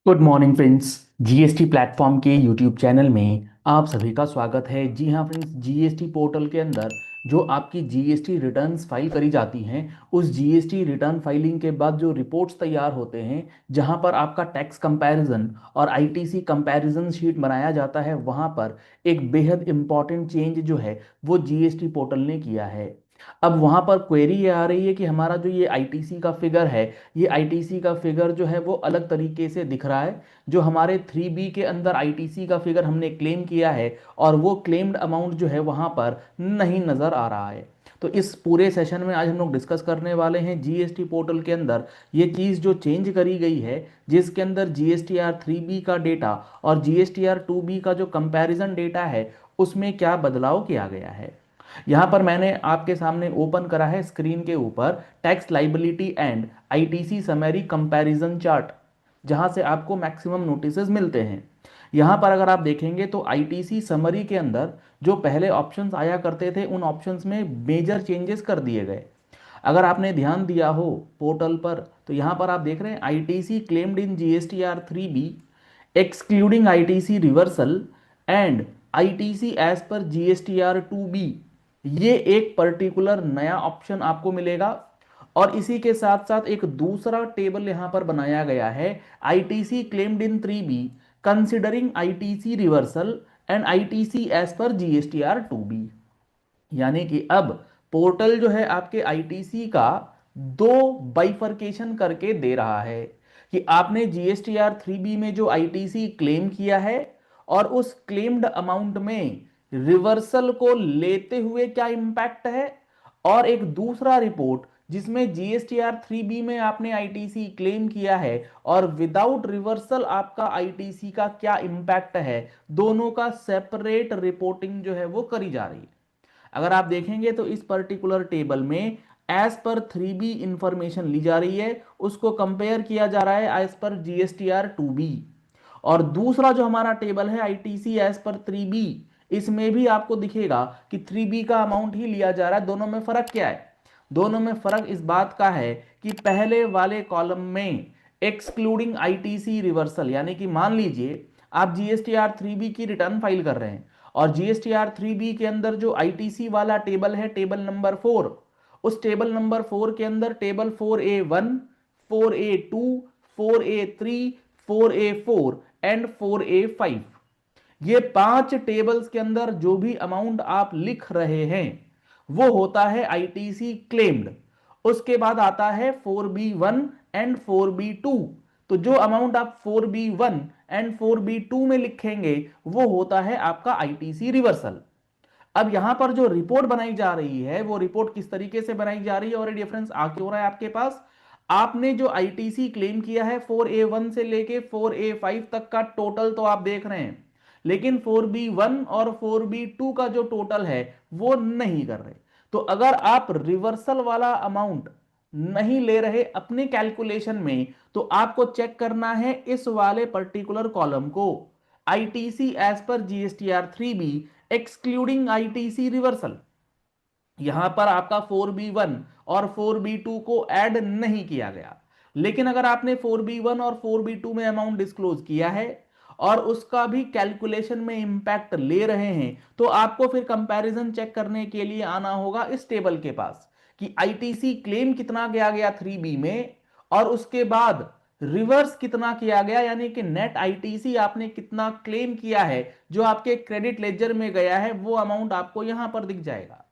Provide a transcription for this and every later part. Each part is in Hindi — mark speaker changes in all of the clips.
Speaker 1: Good morning friends. GST platform के यूट्यूब चैनल में आप सभी का स्वागत है। जी हाँ फ्रेंड्स, जीएसटी पोर्टल के अंदर जो आपकी जीएसटी रिटर्न्स फाइल करी जाती हैं, उस जीएसटी रिटर्न फाइलिंग के बाद जो रिपोर्ट्स तैयार होते हैं, जहां पर आपका टैक्स कंपैरिजन और आईटीसी कंपैरिजन शीट बनाया जाता है, वहां पर एक बेहद इंपॉर्टेंट चेंज जो है वो जीएसटी पोर्टल ने किया है। अब वहां पर क्वेरी ये आ रही है कि हमारा जो ये आईटीसी का फिगर है, ये आईटीसी का फिगर जो है वो अलग तरीके से दिख रहा है। जो हमारे 3B के अंदर आईटीसी का फिगर हमने क्लेम किया है और वो क्लेम्ड अमाउंट जो है वहां पर नहीं नजर आ रहा है। तो इस पूरे सेशन में आज हम लोग डिस्कस करने वाले हैं जीएसटी पोर्टल के अंदर ये चीज़ जो चेंज करी गई है, जिसके अंदर जीएसटीआर 3B का डेटा और जीएसटीआर 2B का जो कंपैरिजन डेटा है उसमें क्या बदलाव किया गया है। यहां पर मैंने आपके सामने ओपन करा है स्क्रीन के ऊपर tax liability and ITC summary comparison chart, जहां से आपको मैक्सिमम नोटिसेस मिलते हैं। यहां पर अगर आप देखेंगे तो आईटीसी समरी के अंदर जो पहले ऑप्शंस आया करते थे, उन ऑप्शंस में मेजर चेंजेस कर दिए गए। अगर आपने ध्यान दिया हो पोर्टल पर, तो यहां पर आप देख रहे हैं ITC claimed in GSTR 3B excluding ITC reversal and ITC as per GSTR 2B, ये एक पर्टिकुलर नया ऑप्शन आपको मिलेगा। और इसी के साथ साथ एक दूसरा टेबल यहां पर बनाया गया है, ITC claimed in 3B considering ITC reversal and ITC as per GSTR 2B। यानी कि अब पोर्टल जो है आपके आईटीसी का दो बाइफरकेशन करके दे रहा है कि आपने जीएसटीआर 3B में जो आईटीसी क्लेम किया है और उस क्लेम्ड अमाउंट में रिवर्सल को लेते हुए क्या इंपैक्ट है, और एक दूसरा रिपोर्ट जिसमें जीएसटीआर 3B में आपने आईटीसी क्लेम किया है और विदाउट रिवर्सल आपका आईटीसी का क्या इंपैक्ट है। दोनों का सेपरेट रिपोर्टिंग जो है वो करी जा रही है। अगर आप देखेंगे तो इस पर्टिकुलर टेबल में एज पर 3B इंफॉर्मेशन ली जा रही है, उसको कंपेयर किया जा रहा है एज पर जीएसटीआर 2B। और दूसरा जो हमारा टेबल है आईटीसी एज पर 3B, इसमें भी आपको दिखेगा कि 3B का अमाउंट ही लिया जा रहा है। दोनों में फर्क क्या है? दोनों में फर्क इस बात का है कि पहले वाले कॉलम में एक्सक्लूडिंग आईटीसी रिवर्सल, यानी कि मान लीजिए आप जीएसटीआर 3B की रिटर्न फाइल कर रहे हैं और जीएसटीआर 3B के अंदर जो आईटीसी वाला टेबल है, टेबल नंबर 4, उस टेबल नंबर 4 के अंदर table 4A1, 4A2, 4A3, 4A4 and 4A5, ये पांच टेबल्स के अंदर जो भी अमाउंट आप लिख रहे हैं वो होता है आईटीसी क्लेम्ड। उसके बाद आता है 4B1 एंड 4B2। तो जो अमाउंट आप 4B1 एंड 4B2 में लिखेंगे वो होता है आपका आईटीसी रिवर्सल। अब यहां पर जो रिपोर्ट बनाई जा रही है वो रिपोर्ट किस तरीके से बनाई जा रही है और ये डिफरेंस आ क्यों रहा है आपके पास? आपने जो आईटीसी क्लेम किया है 4A1 से लेके 4A5 तक का टोटल तो आप देख रहे हैं, लेकिन 4B1 और 4B2 का जो टोटल है वो नहीं कर रहे। तो अगर आप रिवर्सल वाला अमाउंट नहीं ले रहे अपने कैलकुलेशन में, तो आपको चेक करना है इस वाले पर्टिकुलर कॉलम को, ITC as per GSTR 3B excluding ITC reversal. यहां पर आपका 4B1 और 4B2 को ऐड नहीं किया गया। लेकिन अगर आपने 4B1 और 4B2 में अमाउंट डिस्क्लोज किया है और उसका भी कैलकुलेशन में इंपैक्ट ले रहे हैं, तो आपको फिर कंपैरिजन चेक करने के लिए आना होगा इस टेबल के पास कि आईटीसी क्लेम कितना किया गया 3B में और उसके बाद रिवर्स कितना किया गया, यानी कि नेट आईटीसी आपने कितना क्लेम किया है, जो आपके क्रेडिट लेजर में गया है वो अमाउंट आपको यहां पर दिख जाएगा।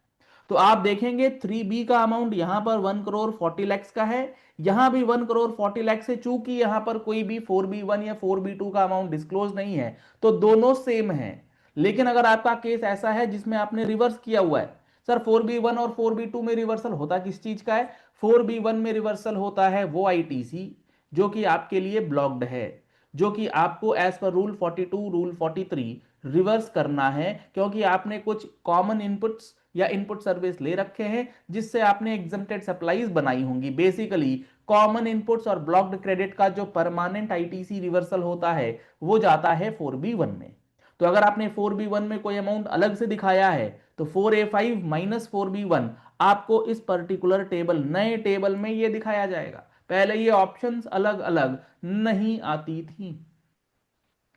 Speaker 1: तो आप देखेंगे 3B का अमाउंट यहां पर 1 करोड़ 40 लाख का है, यहां भी 1 करोड़ 40 लाख से, चूंकि यहां पर कोई भी 4B1 या 4B2 का अमाउंट डिस्क्लोज नहीं है तो दोनों सेम है। लेकिन अगर आपका केस ऐसा है जिसमें आपने रिवर्स किया हुआ है, सर 4B1 और 4B2 में रिवर्सल होता किस चीज का है? 4B1 में रिवर्सल होता है वो आईटीसी जो कि आपके लिए ब्लॉक्ड है, जो कि आपको as per rule 42 rule 43 reverse करना है, क्योंकि आपने कुछ कॉमन इनपुट्स या इनपुट सर्विस ले रखे हैं जिससे आपने एग्जम्प्टेड सप्लाईज बनाई होंगी। बेसिकली कॉमन इनपुट्स और ब्लॉक्ड क्रेडिट का जो परमानेंट आईटीसी रिवर्सल होता है वो जाता है 4B1 में। तो अगर आपने 4B1 में कोई अमाउंट अलग से दिखाया है तो 4A5 माइनस 4B1 आपको इस पर्टिकुलर टेबल, नए टेबल में ये दिखाया जाएगा। पहले ये ऑप्शंस अलग अलग नहीं आती थी।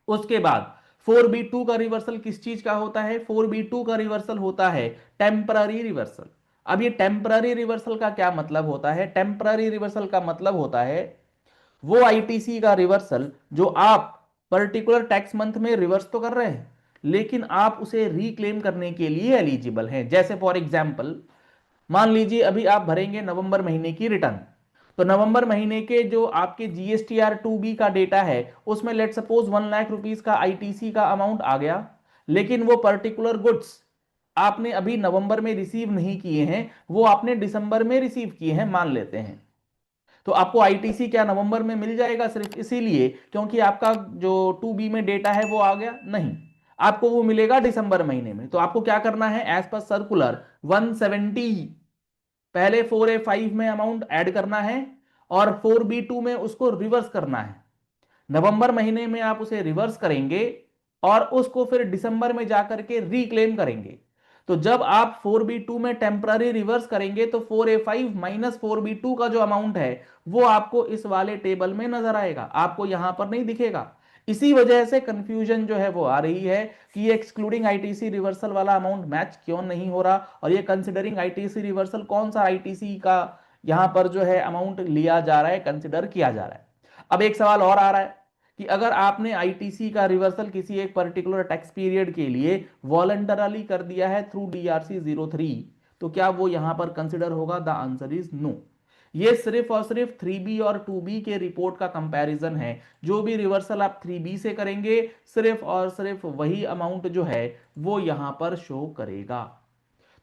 Speaker 1: उसके बाद 4B2 का रिवर्सल किस चीज का होता है? 4B2 का रिवर्सल होता है टेम्पररी रिवर्सल। अब ये टेम्पररी रिवर्सल का क्या मतलब होता है? टेम्पररी रिवर्सल का मतलब होता है वो आईटीसी का रिवर्सल जो आप पर्टिकुलर टैक्स मंथ में रिवर्स तो कर रहे हैं, लेकिन आप उसे रिक्लेम करने के लिए एलिजिबल हैं। जैसे फॉर एग्जांपल मान लीजिए अभी आप भरेंगे नवंबर महीने की रिटर्न, तो नवंबर महीने के जो आपके जीएसटीआर 2B का डेटा है उसमें लेट सपोज 1 लाख रुपीस का आईटीसी का अमाउंट आ गया, लेकिन वो पर्टिकुलर गुड्स आपने अभी नवंबर में रिसीव नहीं किए हैं, वो आपने दिसंबर में रिसीव किए हैं मान लेते हैं। तो आपको आईटीसी क्या नवंबर में मिल जाएगा सिर्फ इसीलिए क्योंकि आपका जो 2B में डेटा है वो आ गया? नहीं, आपको वो मिलेगा दिसंबर महीने में। तो आपको क्या करना है? एज पर सर्कुलर 170 पहले 4A5 में अमाउंट ऐड करना है और 4B2 में उसको रिवर्स करना है। नवंबर महीने में आप उसे रिवर्स करेंगे और उसको फिर दिसंबर में जाकर के रिक्लेम करेंगे। तो जब आप 4B2 में टेम्पररी रिवर्स करेंगे तो 4A5 माइनस 4B2 का जो अमाउंट है वो आपको इस वाले टेबल में नजर आएगा, आपको यहां पर नहीं दिखेगा। इसी वजह से कंफ्यूजन जो है वो आ रही है कि ये एक्सक्लूडिंग आईटीसी रिवर्सल वाला अमाउंट मैच क्यों नहीं हो रहा और ये कंसिडरिंग आईटीसी रिवर्सल कौन सा आईटीसी का यहां पर जो है अमाउंट लिया जा रहा है, कंसिडर किया जा रहा है। अब एक सवाल और आ रहा है कि अगर आपने आईटीसी का रिवर्सल किसी एक पर्टिकुलर टैक्स पीरियड के लिए वॉलंटरली कर दिया है थ्रू DRC 03, तो क्या वो यहां पर कंसिडर होगा? The answer is no. ये सिर्फ और सिर्फ 3B और 2B के रिपोर्ट का कंपैरिजन है। जो भी रिवर्सल आप 3B से करेंगे सिर्फ और सिर्फ वही अमाउंट जो है वो यहां पर शो करेगा।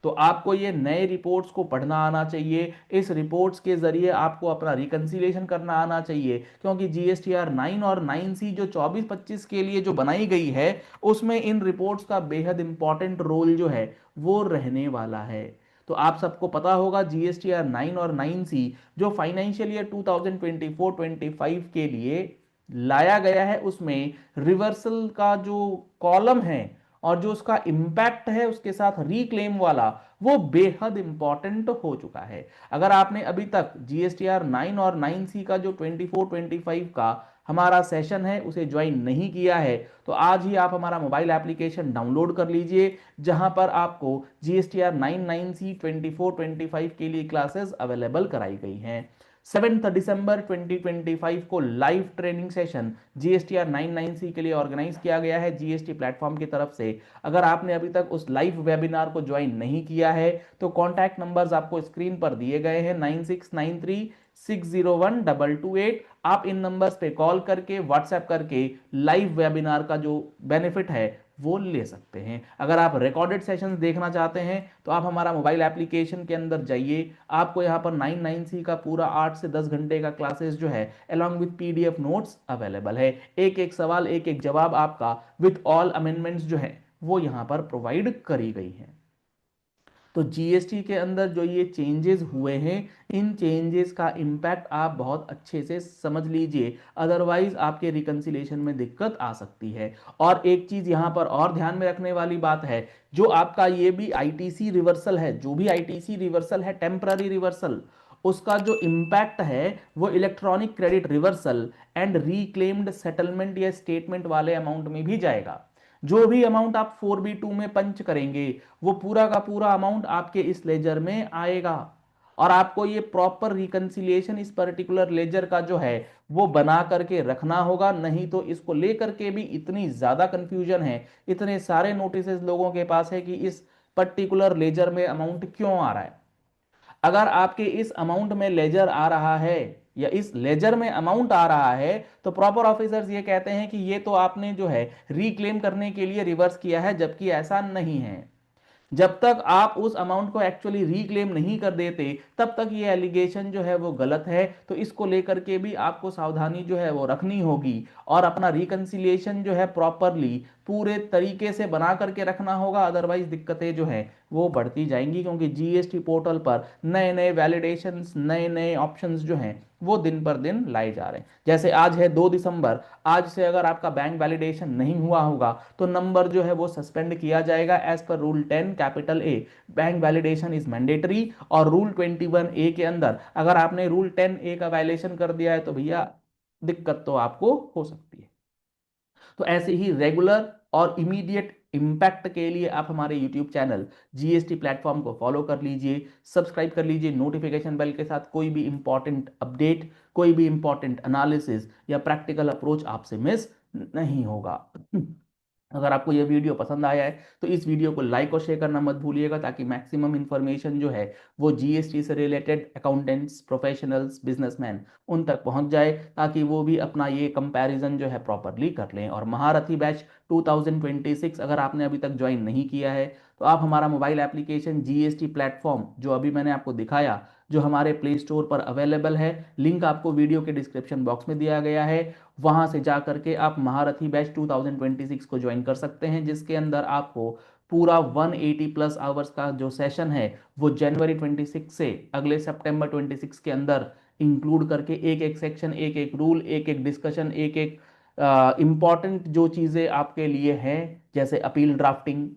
Speaker 1: तो आपको ये नए रिपोर्ट्स को पढ़ना आना चाहिए, इस रिपोर्ट्स के जरिए आपको अपना रिकंसिलिएशन करना आना चाहिए, क्योंकि जीएसटीआर 9 और 9C जो 24-25 के लिए जो बनाई गई है उसमें इन रिपोर्ट्स का बेहद इंपॉर्टेंट रोल जो है वो रहने वाला है। तो आप सबको पता होगा जीएसटीआर 9 और 9C जो फाइनेंशियल ईयर 2024-25 के लिए लाया गया है उसमें रिवर्सल का जो कॉलम है और जो उसका इंपैक्ट है उसके साथ रिक्लेम वाला वो बेहद इंपॉर्टेंट हो चुका है। अगर आपने अभी तक जीएसटीआर 9 और 9C का जो 24-25 का हमारा सेशन है उसे ज्वाइन नहीं किया है तो आज ही आप हमारा मोबाइल एप्लीकेशन डाउनलोड कर लीजिए, जहां पर आपको जीएसटीआर 9 9C 24-25 के लिए क्लासेस अवेलेबल कराई गई हैं। 7 दिसंबर 2025 को live training session GSTR 9 9C के लिए ऑर्गेनाइज किया गया है जीएसटी प्लेटफॉर्म की तरफ से। अगर आपने अभी तक उस लाइव वेबिनार को ज्वाइन नहीं किया है तो कॉन्टैक्ट नंबर्स आपको स्क्रीन पर दिए गए हैं 9693601228। आप इन नंबर्स पे कॉल करके व्हाट्सएप करके लाइव वेबिनार का जो बेनिफिट है वो ले सकते हैं। अगर आप रिकॉर्डेड सेशंस देखना चाहते हैं तो आप हमारा मोबाइल एप्लीकेशन के अंदर जाइए, आपको यहाँ पर 9 9C का पूरा 8 से 10 घंटे का क्लासेस जो है along with PDF notes available है। एक एक सवाल एक एक जवाब आपका विद ऑल अमेंडमेंट्स जो है वो यहाँ पर प्रोवाइड करी गई है। तो जीएसटी के अंदर जो ये चेंजेस हुए हैं इन चेंजेस का इम्पैक्ट आप बहुत अच्छे से समझ लीजिए, अदरवाइज आपके रिकंसिलेशन में दिक्कत आ सकती है। और एक चीज यहां पर और ध्यान में रखने वाली बात है, जो आपका ये भी आईटीसी रिवर्सल है, जो भी आईटीसी रिवर्सल है टेम्पररी रिवर्सल, उसका जो इम्पैक्ट है वो electronic credit reversal and reclaimed settlement या स्टेटमेंट वाले अमाउंट में भी जाएगा। जो भी अमाउंट आप 4B2 में पंच करेंगे वो पूरा का पूरा अमाउंट आपके इस लेजर में आएगा और आपको ये प्रॉपर रिकंसिलिएशन इस पर्टिकुलर लेजर का जो है वो बना करके रखना होगा। नहीं तो इसको लेकर के भी इतनी ज्यादा कंफ्यूजन है, इतने सारे नोटिसेस लोगों के पास है कि इस पर्टिकुलर लेजर में अमाउंट क्यों आ रहा है। अगर आपके इस अमाउंट में लेजर आ रहा है या इस लेजर में अमाउंट आ रहा है तो प्रॉपर ऑफिसर्स ये कहते हैं कि ये तो आपने जो है रिक्लेम करने के लिए रिवर्स किया है, जबकि ऐसा नहीं है। जब तक आप उस अमाउंट को एक्चुअली रिक्लेम नहीं कर देते तब तक ये एलिगेशन जो है वो गलत है। तो इसको लेकर के भी आपको सावधानी जो है वो रखनी होगी और अपना रिकंसिलिएशन जो है प्रॉपरली पूरे तरीके से बना करके रखना होगा, अदरवाइज दिक्कतें जो है वो बढ़ती जाएंगी, क्योंकि जीएसटी पोर्टल पर नए नए वैलिडेशंस, नए नए ऑप्शंस जो हैं वो दिन पर दिन लाए जा रहे हैं। जैसे आज है 2 दिसंबर, आज से अगर आपका बैंक वैलिडेशन नहीं हुआ होगा तो नंबर जो है वो सस्पेंड किया जाएगा as per rule 10 capital A. Bank validation is mandatory, और रूल 21 ए के अंदर अगर आपने रूल 10 ए का वायलेशन कर दिया है तो भैया दिक्कत तो आपको हो सकती है। तो ऐसे ही रेगुलर और इमीडिएट इम्पैक्ट के लिए आप हमारे यूट्यूब चैनल जीएसटी प्लेटफॉर्म को फॉलो कर लीजिए, सब्सक्राइब कर लीजिए नोटिफिकेशन बेल के साथ। कोई भी इंपॉर्टेंट अपडेट, कोई भी इंपॉर्टेंट एनालिसिस या प्रैक्टिकल अप्रोच आपसे मिस नहीं होगा। अगर आपको यह वीडियो पसंद आया है तो इस वीडियो को लाइक और शेयर करना मत भूलिएगा, ताकि मैक्सिमम इंफॉर्मेशन जो है वो जीएसटी से रिलेटेड अकाउंटेंट्स, प्रोफेशनल्स, बिजनेसमैन उन तक पहुंच जाए, ताकि वो भी अपना ये कंपैरिजन जो है प्रॉपरली कर लें। और महारथी बैच 2026 अगर आपने अभी तक ज्वाइन नहीं किया है तो आप हमारा मोबाइल एप्लीकेशन जीएसटी प्लेटफॉर्म जो अभी मैंने आपको दिखाया, जो हमारे प्ले स्टोर पर अवेलेबल है, लिंक आपको वीडियो के डिस्क्रिप्शन बॉक्स में दिया गया है, वहां से जा करके आप महारथी बैच 2026 को ज्वाइन कर सकते हैं, जिसके अंदर आपको पूरा 180 प्लस आवर्स का जो सेशन है वो जनवरी 26 से अगले सितंबर 26 के अंदर इंक्लूड करके एक एक सेक्शन, एक एक रूल, एक एक डिस्कशन, एक एक इंपॉर्टेंट जो चीज़ें आपके लिए हैं, जैसे अपील ड्राफ्टिंग,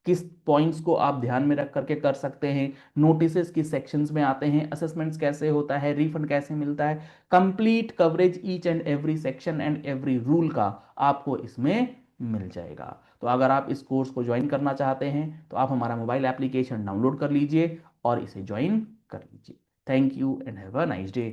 Speaker 1: किस पॉइंट्स को आप ध्यान में रख करके कर सकते हैं, नोटिसेस किस सेक्शंस में आते हैं, असेसमेंट्स कैसे होता है, रिफंड कैसे मिलता है, complete coverage each and every section and every rule का आपको इसमें मिल जाएगा। तो अगर आप इस कोर्स को ज्वाइन करना चाहते हैं तो आप हमारा मोबाइल एप्लीकेशन डाउनलोड कर लीजिए और इसे ज्वाइन कर लीजिए। Thank you and have a nice day.